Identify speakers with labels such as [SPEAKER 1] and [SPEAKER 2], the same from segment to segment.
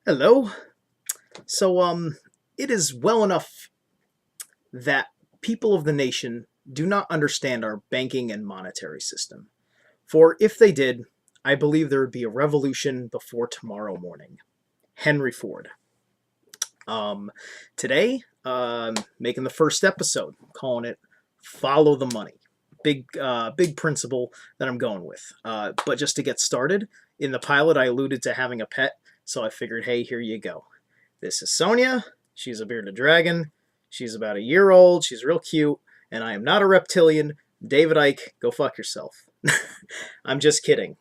[SPEAKER 1] Hello. So, it is well enough that people of the nation do not understand our banking and monetary system. For if they did, I believe there would be a revolution before tomorrow morning. Henry Ford. Um, Today, making the first episode, calling it "Follow the Money." Big principle that I'm going with. But just to get started, in the pilot, I alluded to having a pet, so I figured, hey, here you go. This is Sonia. She's a bearded dragon. She's about a year old. She's real cute. And I am not a reptilian. David Icke, go fuck yourself. I'm just kidding.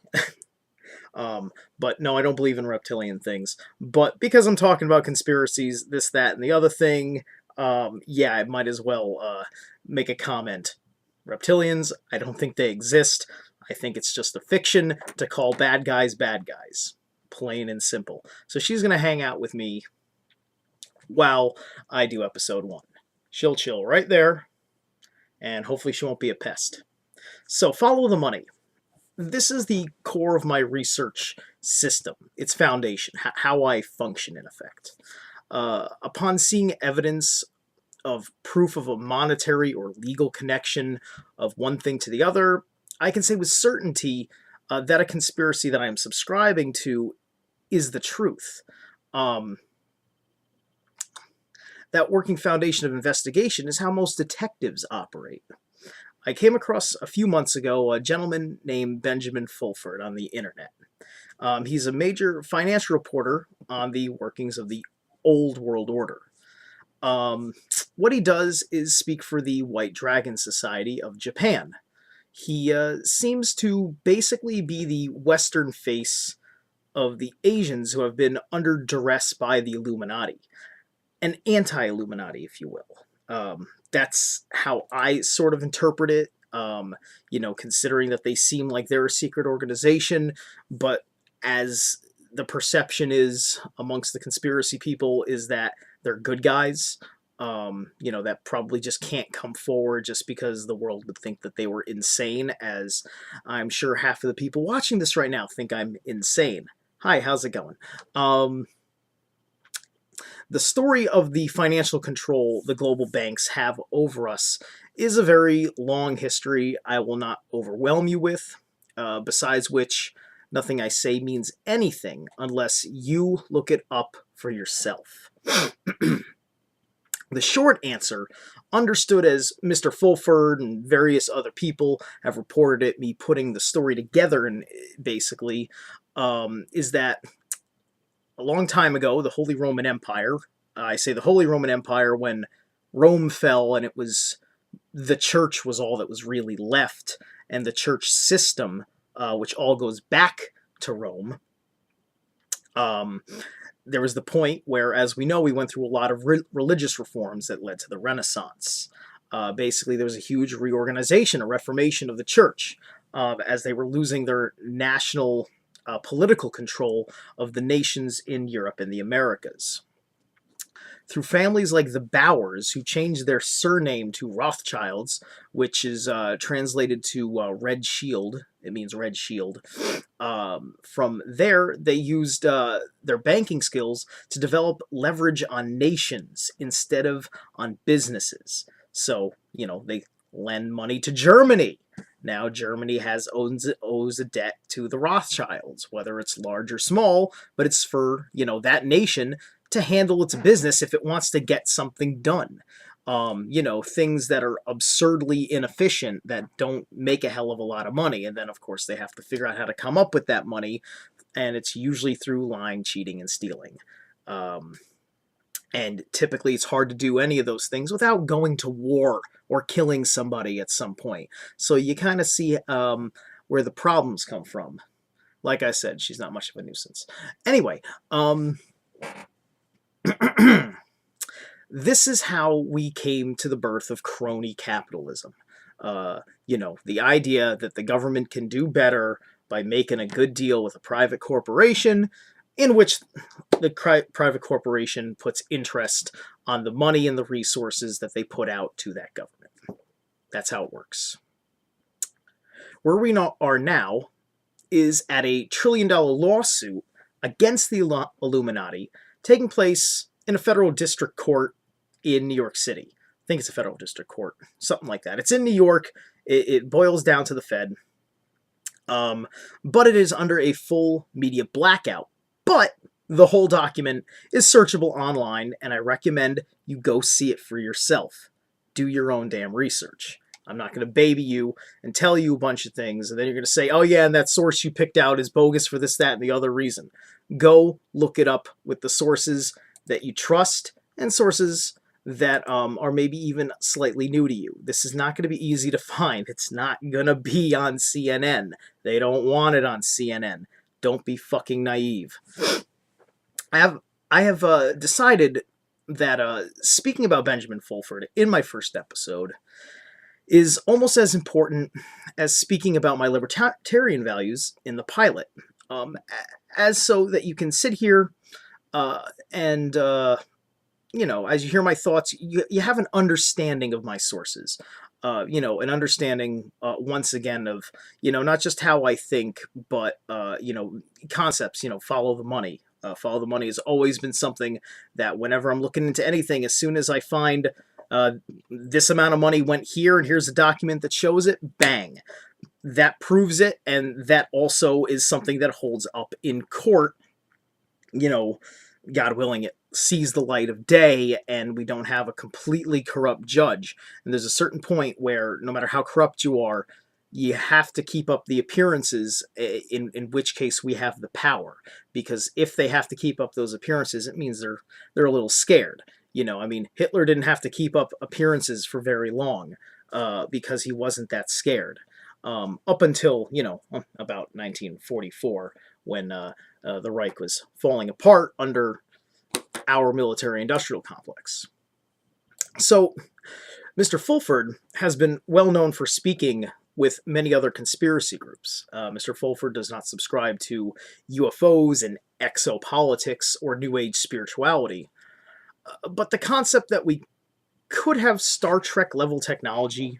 [SPEAKER 1] But no, I don't believe in reptilian things. But because I'm talking about conspiracies, this, that, and the other thing, yeah, I might as well make a comment. Reptilians, I don't think they exist. I think it's just a fiction to call bad guys bad guys. Plain and simple. So she's going to hang out with me while I do episode 1. She'll chill right there, and hopefully she won't be a pest. So follow the money. This is the core of my research system, its foundation, how I function in effect. Upon seeing evidence of proof of a monetary or legal connection of one thing to the other, I can say with certainty that a conspiracy that I'm subscribing to is the truth. That working foundation of investigation is how most detectives operate. I came across a few months ago a gentleman named Benjamin Fulford on the internet. He's a major financial reporter on the workings of the Old World Order. What he does is speak for the White Dragon Society of Japan. He seems to basically be the Western face of the Asians who have been under duress by the Illuminati. An anti-Illuminati, if you will. That's how I sort of interpret it, considering that they seem like they're a secret organization, but as the perception is amongst the conspiracy people is that they're good guys, that probably just can't come forward just because the world would think that they were insane, as I'm sure half of the people watching this right now think I'm insane. Hi, how's it going? The story of the financial control the global banks have over us is a very long history I will not overwhelm you with, besides which nothing I say means anything unless you look it up for yourself. The short answer, understood as Mr. Fulford and various other people have reported it, me putting the story together, and basically, is that a long time ago, the Holy Roman Empire, I say the Holy Roman Empire when Rome fell and it was the church was all that was really left, and the church system, which all goes back to Rome. There was the point where, as we know, we went through a lot of religious reforms that led to the Renaissance. Basically, there was a huge reorganization, a reformation of the church, as they were losing their national political control of the nations in Europe and the Americas. Through families like the Bowers, who changed their surname to Rothschilds, which is translated to Red Shield. It means Red Shield. From there, they used their banking skills to develop leverage on nations instead of on businesses. So, they lend money to Germany. Now Germany owes a debt to the Rothschilds, whether it's large or small, but it's for, that nation to handle its business if it wants to get something done. Things that are absurdly inefficient that don't make a hell of a lot of money. And then, of course, they have to figure out how to come up with that money, and it's usually through lying, cheating, and stealing. And typically it's hard to do any of those things without going to war or killing somebody at some point. So you kind of see where the problems come from. Like I said, she's not much of a nuisance. Anyway, this is how we came to the birth of crony capitalism. The idea that the government can do better by making a good deal with a private corporation, in which the private corporation puts interest on the money and the resources that they put out to that government. That's how it works. Where we are now is at a $1 trillion lawsuit against the Illuminati, taking place in a federal district court in New York City. I think it's a federal district court, something like that. It's in New York. It boils down to the Fed. But it is under a full media blackout. But the whole document is searchable online, and I recommend you go see it for yourself. Do your own damn research. I'm not going to baby you and tell you a bunch of things, and then you're going to say, oh yeah, and that source you picked out is bogus for this, that, and the other reason. Go look it up with the sources that you trust and sources that are maybe even slightly new to you. This is not going to be easy to find. It's not going to be on CNN. They don't want it on CNN. Don't be fucking naive. I have decided that speaking about Benjamin Fulford in my first episode is almost as important as speaking about my libertarian values in the pilot. As so that you can sit here and as you hear my thoughts, you have an understanding of my sources. An understanding, once again, of, not just how I think, but, concepts, follow the money. Follow the money has always been something that whenever I'm looking into anything, as soon as I find this amount of money went here and here's a document that shows it, bang. That proves it, and that also is something that holds up in court, God willing, it sees the light of day and we don't have a completely corrupt judge. And there's a certain point where no matter how corrupt you are, you have to keep up the appearances, in which case we have the power. Because if they have to keep up those appearances, it means they're a little scared. Hitler didn't have to keep up appearances for very long because he wasn't that scared. Up until, about 1944, when the Reich was falling apart under our military-industrial complex. So, Mr. Fulford has been well known for speaking with many other conspiracy groups. Mr. Fulford does not subscribe to UFOs and exopolitics or New Age spirituality. But the concept that we could have Star Trek-level technology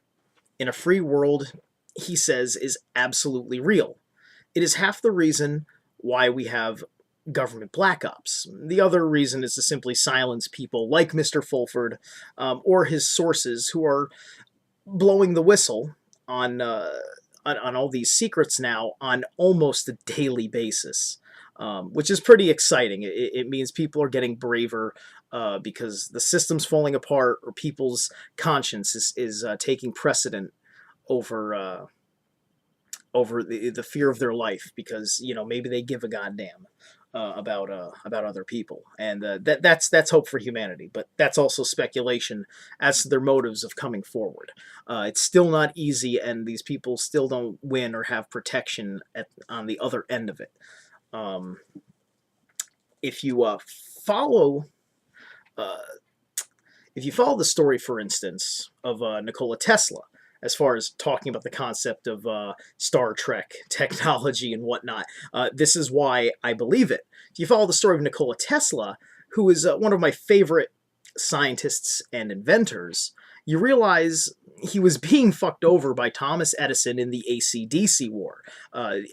[SPEAKER 1] in a free world, he says, is absolutely real. It is half the reason why we have government black ops. The other reason is to simply silence people like Mr. Fulford or his sources who are blowing the whistle on all these secrets now on almost a daily basis, which is pretty exciting. It means people are getting braver because the system's falling apart, or people's conscience is taking precedent over the fear of their life, because maybe they give a goddamn about other people, and that's hope for humanity. But that's also speculation as to their motives of coming forward. It's still not easy, and these people still don't win or have protection on the other end of it. If you follow the story, for instance, of Nikola Tesla, as far as talking about the concept of Star Trek technology and whatnot, this is why I believe it. If you follow the story of Nikola Tesla, who is one of my favorite scientists and inventors, you realize he was being fucked over by Thomas Edison in the AC-DC war,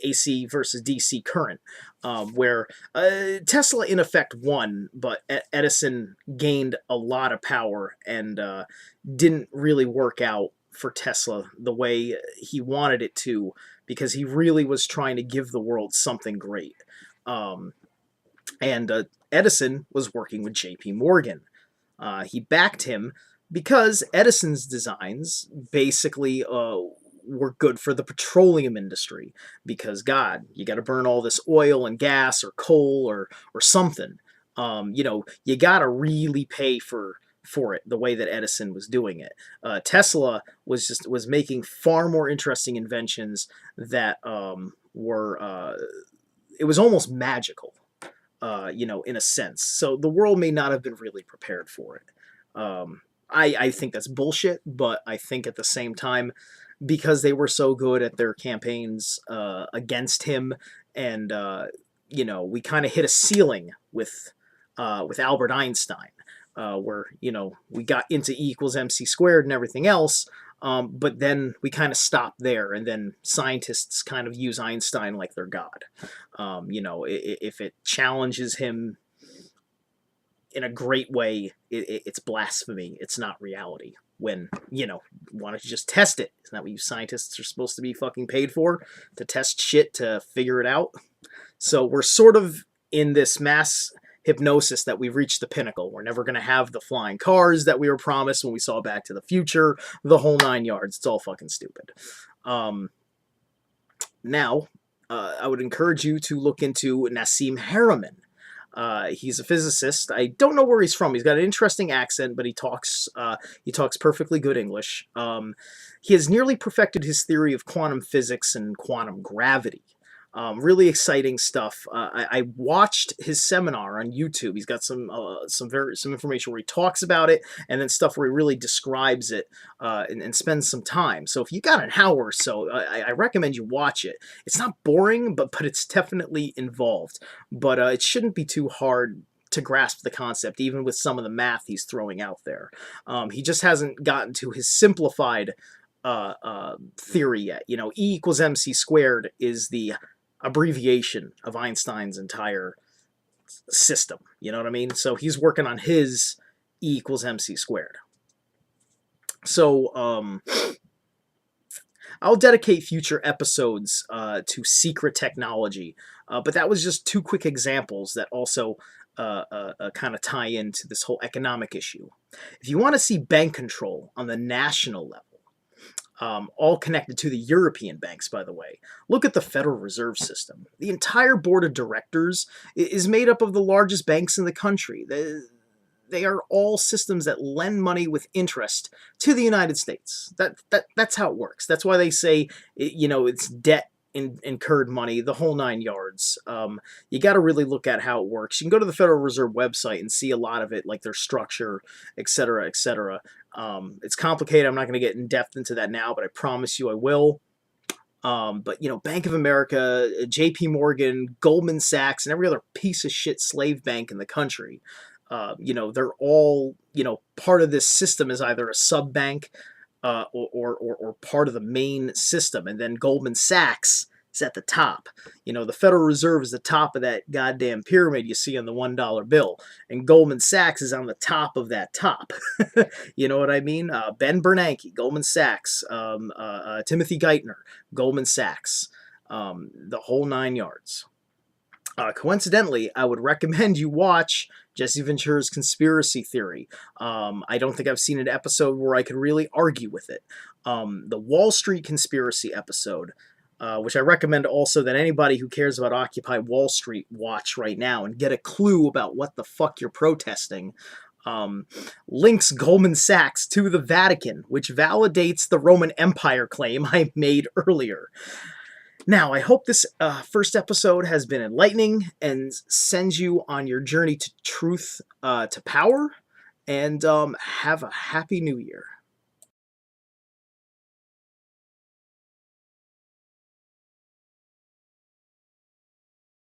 [SPEAKER 1] AC versus DC current, where Tesla in effect won, but Edison gained a lot of power and didn't really work out for Tesla the way he wanted it to, because he really was trying to give the world something great. And Edison was working with J.P. Morgan. He backed him because Edison's designs basically were good for the petroleum industry, because, God, you got to burn all this oil and gas or coal or something. You got to really pay for it the way that Edison was doing it. Tesla was making far more interesting inventions that were it was almost magical, in a sense. So the world may not have been really prepared for it. I think that's bullshit, but I think at the same time, because they were so good at their campaigns against him, and we kind of hit a ceiling with Albert Einstein, where we got into E equals MC squared and everything else. But then we kind of stop there, and then scientists kind of use Einstein like they're God. If it challenges him in a great way, it's blasphemy. It's not reality. When, why don't you just test it? Isn't that what you scientists are supposed to be fucking paid for? To test shit, to figure it out? So we're sort of in this mass hypnosis that we've reached the pinnacle. We're never going to have the flying cars that we were promised when we saw Back to the Future, the whole 9 yards. It's all fucking stupid. Now, I would encourage you to look into Nassim Haramein. He's a physicist. I don't know where he's from. He's got an interesting accent, but he talks perfectly good English. He has nearly perfected his theory of quantum physics and quantum gravity. Really exciting stuff. I watched his seminar on YouTube. He's got some information where he talks about it, and then stuff where he really describes it and spends some time. So if you got an hour or so, I recommend you watch it. It's not boring, but it's definitely involved. But it shouldn't be too hard to grasp the concept, even with some of the math he's throwing out there. He just hasn't gotten to his simplified theory yet. E equals mc squared is the abbreviation of Einstein's entire system. You know what I mean? So he's working on his E equals mc squared. So I'll dedicate future episodes to secret technology, but that was just two quick examples that also kind of tie into this whole economic issue. If you want to see bank control on the national level, all connected to the European banks, by the way. Look at the Federal Reserve System. The entire board of directors is made up of the largest banks in the country. They are all systems that lend money with interest to the United States. That's how it works. That's why they say, it's debt incurred money, the whole 9 yards. You got to really look at how it works. You can go to the Federal Reserve website and see a lot of it, like their structure, etc., etc. It's complicated. I'm not going to get in depth into that now, but I promise you I will. But Bank of America, J.P. Morgan, Goldman Sachs, and every other piece of shit slave bank in the country, they're all part of this system as either a sub bank or part of the main system. And then Goldman Sachs is at the top. The Federal Reserve is the top of that goddamn pyramid you see on the $1 bill. And Goldman Sachs is on the top of that top. You know what I mean? Ben Bernanke, Goldman Sachs. Timothy Geithner, Goldman Sachs. The whole 9 yards. Coincidentally, I would recommend you watch Jesse Ventura's Conspiracy Theory. I don't think I've seen an episode where I could really argue with it. The Wall Street Conspiracy episode, which I recommend also that anybody who cares about Occupy Wall Street watch right now and get a clue about what the fuck you're protesting, links Goldman Sachs to the Vatican, which validates the Roman Empire claim I made earlier. Now, I hope this first episode has been enlightening and sends you on your journey to truth, to power, and have a happy new year.